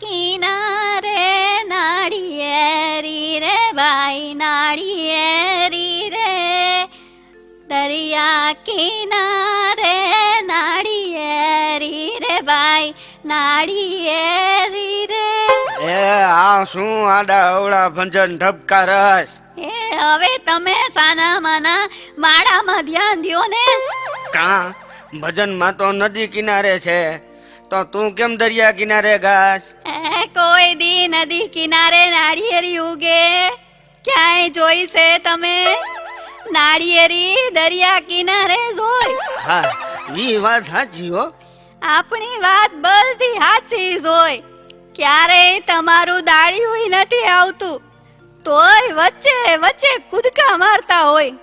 કિનારે નાળિયેરી રે ભાઈ નાળિયેરી રે, દરિયા કિનારે નાળિયેરી રે ભાઈ નાળિયેરી રે. એ આ શું આડા અવળા ભંજન ઢબકા રસ? એ હવે તમે સાના માના માળામાં ધ્યાન દ્યો ને. કા ભજનમાં તો નદી કિનારે છે, તો તું કેમ દરિયા કિનારે ગાસ? એ કોઈ દી નદી કિનારે નાળિયેરી ઉગે ક્યાંય જોઈ છે તમે? નાળિયેરી દરિયા કિનારે જોઈ. હા ઈ વાત સાચી હો. આપણી વાત બધી સાચી જોઈ. ક્યારેય તમારું દાળિયું નથી આવતું, તોય વચ્ચે વચ્ચે કૂદકા મારતા હોય.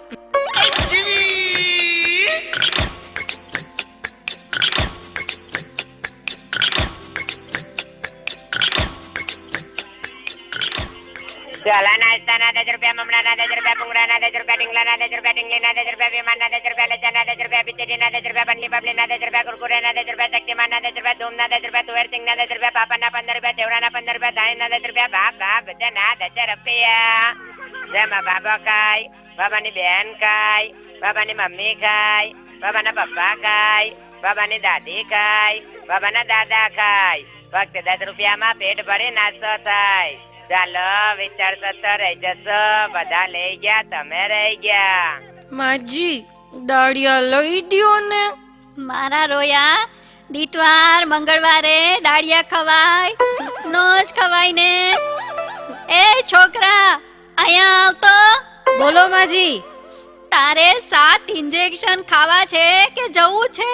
ચોલા નાસ્તાના 10 રૂપિયા, મમરાના 10 રૂપિયા, ભૂંગળાના 10 રૂપિયા, ઢીંગલાના 10 રૂપિયા, ઢીંગલીના 10 રૂપિયા, વિમાનના 10 રૂપિયા, લચ્છાના 10 રૂપિયા, બિચડીના 10 રૂપિયા, પનલી પબલીના 10 રૂપિયા, કુરકુરેના 10 રૂપિયા, શક્તિમાનના 10 રૂપિયા, ધૂમના 10 રૂપિયા, તુવેરસિંગના 10 રૂપિયા, પાપડના 15 રૂપિયા, ચેવડાના 15 રૂપિયા, ધાણીના 10 રૂપિયા, બાપ બધાના 10 રૂપિયા. જેમાં બાબા ખાય, બાબાની બેન ખાય, બાબાની મમ્મી ખાય, બાબાના પપ્પા ખાય, બાબાની દાદી ખાય, બાબાના દાદા ખાય. ફક્ત 10 રૂપિયામાં પેટ ભરી નાસ્તો થાય. ચાલો વિચાર સત્તર રહી જશો, બધા લઈ ગયા, તમે રહી ગયા. માજી દાળિયા લઈ દ્યો ને. મારા રોયા, દીતવાર મંગળવારે દાળિયા ખવાય નો જ ખવાય ને. એ છોકરા અહીંયા આવતો. બોલો માજી. તારે 7 ઇન્જેક્શન ખાવા છે કે જવું છે?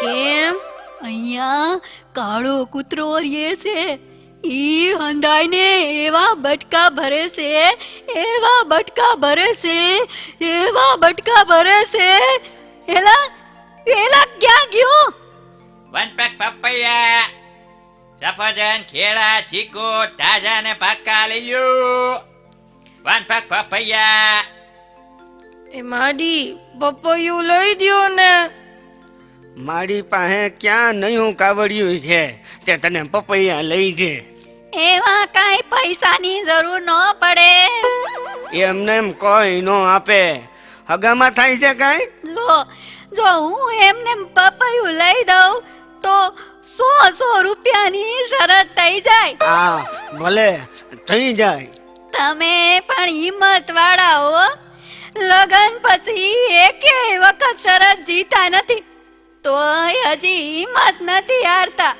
કેમ? અહીંયા કાળો કૂતરો રીએ છે. ઈ હંધાઈને એવા બટકા ભરે છે, એવા બટકા ભરે છે, એવા બટકા ભરે છે. એલા એલા ક્યાં ગયો? વન પેક પપૈયા, સફરજન, કેળા, ચીકુ, તાજા ને પાકા લઈ લ્યો. One pack પપૈયા. એ માડી પપૈયું લઈ દ્યો ને. મારી પાસે ક્યાં નયું કાવડિયું છે તે તને પપૈયા લઈ દે. એમાં કાંઈ પૈસાની જરૂર ન પડે. એમને એમ કોઈ નો આપે. હગામાં થાય છે કાંઈ? જો હું એમને પપૈયું લઈ દઉં તો 100 રૂપિયાની શરત થઈ જાય. હા ભલે થઈ જાય. તમે પણ હિંમત વાળા હો. લગન પછી એકેય વખત શરત જીતા નથી, તોય હજી હિંમત નથી હારતા.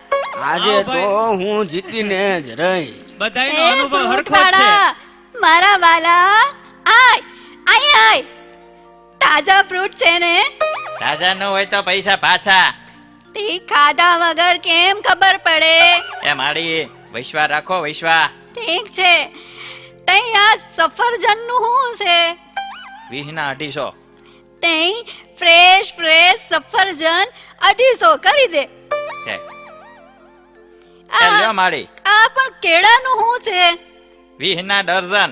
આજે તો હું જીતીને જ રહીશ. બધાયનો એ અનુભવ ફ્રૂટ હરખો જ છે. વાળા, મારા વાલા, આય તાજા ફ્રૂટ છે ને? તાજા ન હોય તો પૈસા પાછા. તી ખાધા વગર કેમ ખબર પડે? એ માડી વિશ્વાસ રાખો, વિશ્વાસ. ઠીક છે. તઈ આ સફરજન નું શું છે? 20 ના 250. તઈ ફ્રેશ સફરજન 250 કરી દે. છે. એ લ્યો માડી. આ પણ કેળાનું શું છે? 20 ના ડઝન.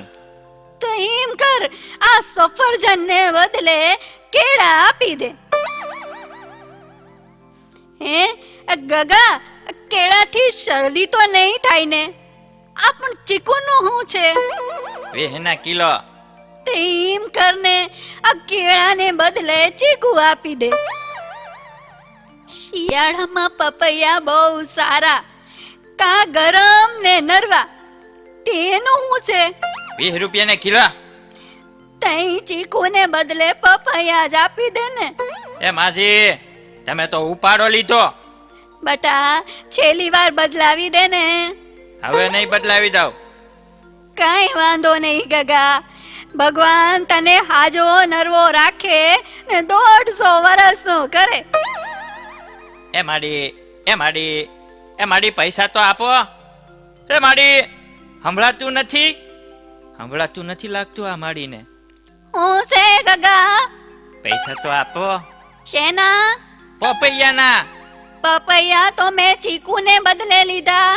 તો એમ કર, આ સફરજન ને બદલે કેળા આપી દે. હે ગગા, કેળાથી શરદી તો નહીં થાય ને? આ પણ ચીકુનું શું છે? 20 ના કિલો. તે એમ કર ને, આ કેળાને બદલે ચીકુ આપી દે. શિયાળામાં પપૈયા બહુ સારા, કા ગરમ ને નરવા. તેનું શું છે? 20 રૂપિયા ને કિલો. તઈ ચીકુ ને બદલે પપૈયા જ આપી દે ને. એ માજી તમે તો ઉપાડો લીધો. બટા છેલ્લી વાર બદલાવી દે ને. હવે નહીં બદલાવી દઉં. કઈ વાંધો નહીં ગગા, ભગવાન તને હાજો નરવો રાખે ને 150 વર્ષનો કરે. એ માડી પૈસા તો આપો. એ માડી સંભળાતું નથી લાગતું આ માડીને. હું છે ગગા? પૈસા તો આપો. શેના? પપૈયાના. પપૈયા તો મેં ચીકુ ને બદલે લીધા.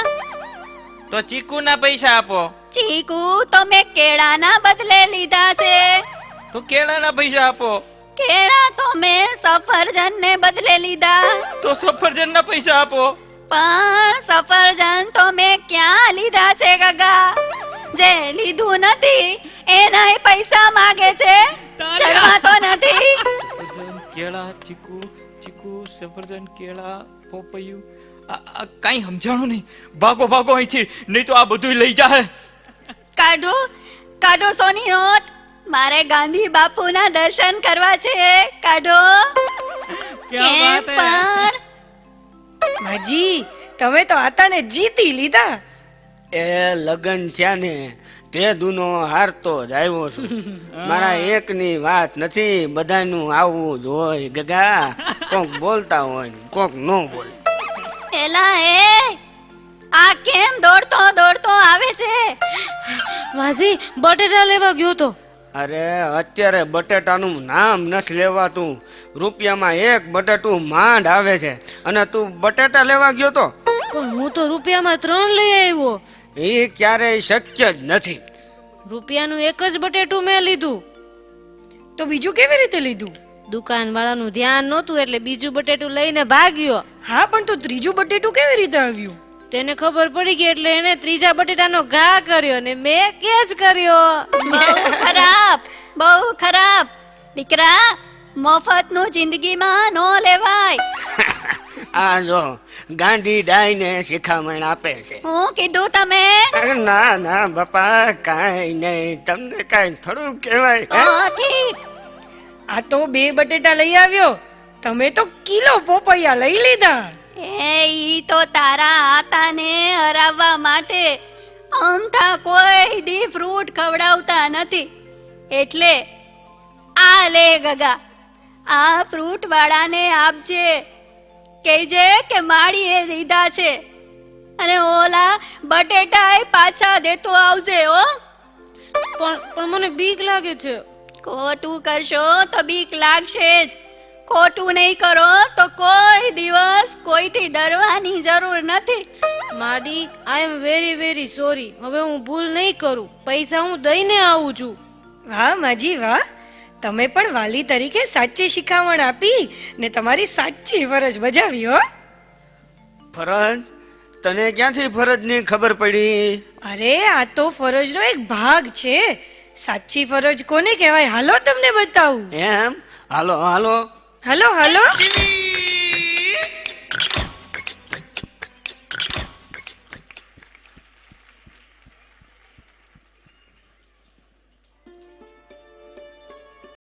તો ચીકુના પૈસા આપો. ચીકુ તો મેં કેળાના બદલે લીધા છે. તો કેળાના પૈસા આપો. કેળા તો મેં સફરજન ને બદલે લીધા. તો સફરજનના પૈસા આપો. પણ સફરજન તો મેં ક્યાં લીધા છે ગગા? જે લીધું નથી એનાય પૈસા માંગે છે. શરમાતો નથી? સફરજન કેળા ચીકુ ચીકુ સફરજન કેળા પપૈયું કાંઈ સમજાણું નહીં. ભાગો ભાગો અહીંથી, નહીં તો આ બધું લઈ જાય. કાઢો કાઢો સોની નોટ. મારે ગાંધી બાપુના દર્શન કરવા છે. કાઢો. કેમ પણ માજી તમે તો આતાને જીતી લીધા. એ લગન થયા ને તે દુનો હારતો જ આવ્યો છું. મારા એકની વાત નથી, બધાનું આવવું જ હોય ગગા. કોક બોલતા હોય ને કોક નો બોલે. એલા એ આ કેમ દોડતો દોડતો આવે છે? માજી બટેટા લેવા ગયો તો. અરે અત્યારે બટેટાનું નામ નથી લેવાતું. રૂપિયામાં એક બટેટું માંડ આવે છે અને તું બટેટા લેવા ગયો તો? પણ હું તો રૂપિયામાં 3 લઈ આવ્યો. એ ક્યારેય શક્ય જ નથી. રૂપિયાનું એક જ બટેટું મેં લીધું. તો બીજું કેવી રીતે લીધું? દુકાન વાળાનું ધ્યાન નહોતું એટલે બીજું બટેટું લઈને ભાગ્યો. હા પણ તો ત્રીજું બટેટું કેવી રીતે આવ્યું? તેને ખબર પડી ગઈ એટલે એને ત્રીજા બટેટાનો ઘા કર્યો ને મેં કેચ કર્યો. બહુ ખરાબ, બહુ ખરાબ. દીકરા, મફતનું જિંદગીમાં નો લેવાય. આ જો ગાંધી ડાઈને શિખામણ આપે છે. હું કીધું તમે? અરે ના ના બાપા, કાંઈ નહીં. તમને કાંઈ થોડું કહેવાય હે? ઠીક. આ તો 2 બટેટા લઈ આવ્યો, તમે તો કિલો પોપૈયા લઈ લીધા. ઈ તો તારા આતાને હરાવવા માટે. અમથા કોઈ દી ફ્રૂટ ખવડાવતા નથી. એટલે આ લે ગગા, આ ફ્રૂટ વાળાને આપજે. કહેજે કે માળીએ લીધા છે અને ઓલા બટેટાય પાછા દેતો આવજે હો. પણ મને બીક લાગે છે. ખોટું કરશો તો બીક લાગશે જ. ખોટું નહીં કરો તો કોઈ દિવસ કોઈથી ડરવાની જરૂર નથી. માડી આઈ એમ વેરી વેરી સોરી. હવે હું ભૂલ નહીં કરું. પૈસા હું દઈને આવું છું. વાહ માજી વાહ, તમે પણ વાલી તરીકે સાચી શિખામણ આપી ને તમારી સાચી ફરજ બજાવી હો. ફરજ? તને ક્યાંથી ફરજની ખબર પડી? અરે આ તો ફરજનો એક ભાગ છે. સાચી ફરજ કોને કહેવાય હાલો તમને બતાવું. એમ? હાલો હાલો. હાલો હાલો.